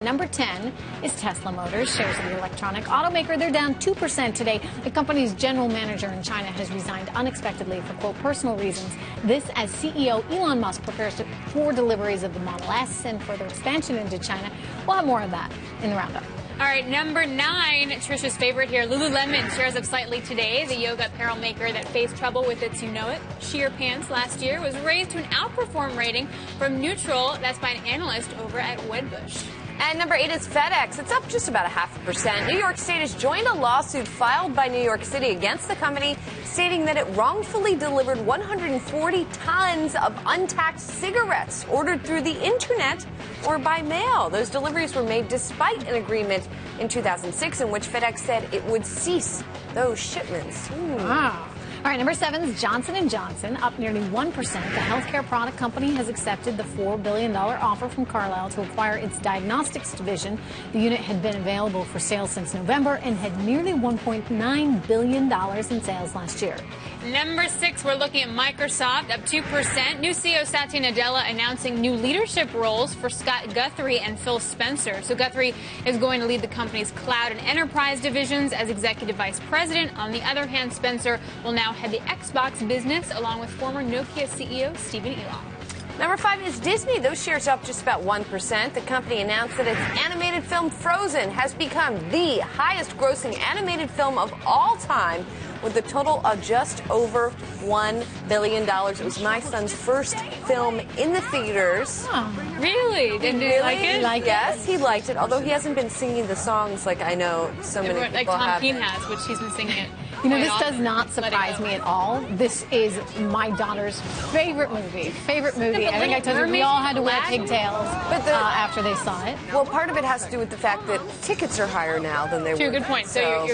Number 10 is Tesla Motors. Shares of the electronic automaker, they're down 2% today. The company's general manager in China has resigned unexpectedly for, quote, personal reasons. This as CEO Elon Musk prepares for deliveries of the Model S and further expansion into China. We'll have more of that in the roundup. All right, number 9, Trish's favorite here, Lululemon shares up slightly today. The yoga apparel maker that faced trouble with its, sheer pants last year was raised to an outperform rating from neutral. That's by an analyst over at Wedbush. And number 8 is Fedex. It's up just about 0.5%. New York State has joined a lawsuit filed by New York City against the company, stating that it wrongfully delivered 140 tons of untaxed cigarettes ordered through the internet or by mail. Those deliveries were made despite an agreement in 2006 in which FedEx said it would cease those shipments. Wow. All right, number 7 is Johnson & Johnson, up nearly 1%. The healthcare product company has accepted the $4 billion offer from Carlyle to acquire its diagnostics division. The unit had been available for sale since November and had nearly $1.9 billion in sales last year. Number 6, we're looking at Microsoft, up 2%. New CEO Satya Nadella announcing new leadership roles for Scott Guthrie and Phil Spencer. So Guthrie is going to lead the company's cloud and enterprise divisions as executive vice president. On the other hand, Spencer will now head the Xbox business along with former Nokia CEO Stephen Elon. Number 5 is Disney. Those shares are up just about 1%. The company announced that its animated film Frozen has become the highest grossing animated film of all time, with a total of just over $1 billion. It was my son's first film in the theaters. Oh, really? Did you like it? Yes, he liked it, although he hasn't been singing the songs like I know so many people like Tom have. Keane has, which he's been singing it. This does not surprise me at all. This is my daughter's favorite movie. I think I told you we all had to wear pigtails after they saw it. Well, part of it has to do with the fact that tickets are higher now than they were. True, good point. So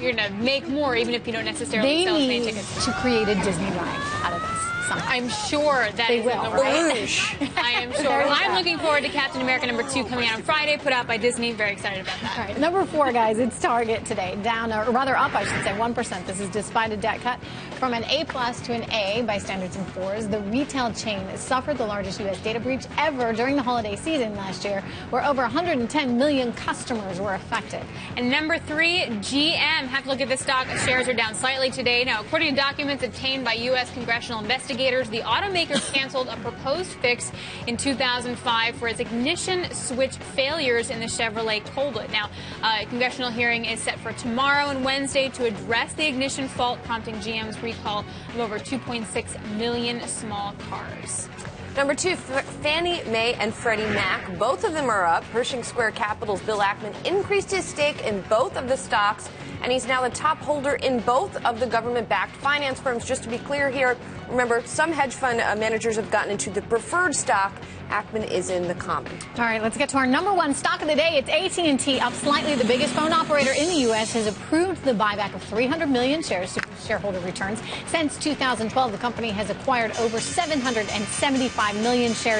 you're gonna make more even if you don't necessarily sell plane tickets. They need to create a Disney ride out of this. Somehow. I'm sure that they is will. In the right. I am sure. Well, I'm looking forward to Captain America #2 coming out on Friday, put out by Disney. Very excited about that. All right, number 4, guys, it's Target today, down, or rather up, I should say, 1%. This is despite a debt cut from an A+ to an A by Standards & Poor's. The retail chain suffered the largest U.S. data breach ever during the holiday season last year, where over 110 million customers were affected. And number 3, GM. Have to look at this stock. Shares are down slightly today. Now, according to documents obtained by U.S. congressional investigators, the automaker canceled a proposed fix in 2005 for its ignition switch failures in the Chevrolet Cobalt. Now, a congressional hearing is set for tomorrow and Wednesday to address the ignition fault, prompting GM's recall of over 2.6 million small cars. Number 2, Fannie Mae and Freddie Mac. Both of them are up. Pershing Square Capital's Bill Ackman increased his stake in both of the stocks, and he's now the top holder in both of the government-backed finance firms. Just to be clear here, remember, some hedge fund managers have gotten into the preferred stock. Ackman is in the common. All right, let's get to our number 1 stock of the day. It's AT&T, up slightly. The biggest phone operator in the U.S. has approved the buyback of 300 million shares to shareholder returns. Since 2012, the company has acquired over 775 million shares.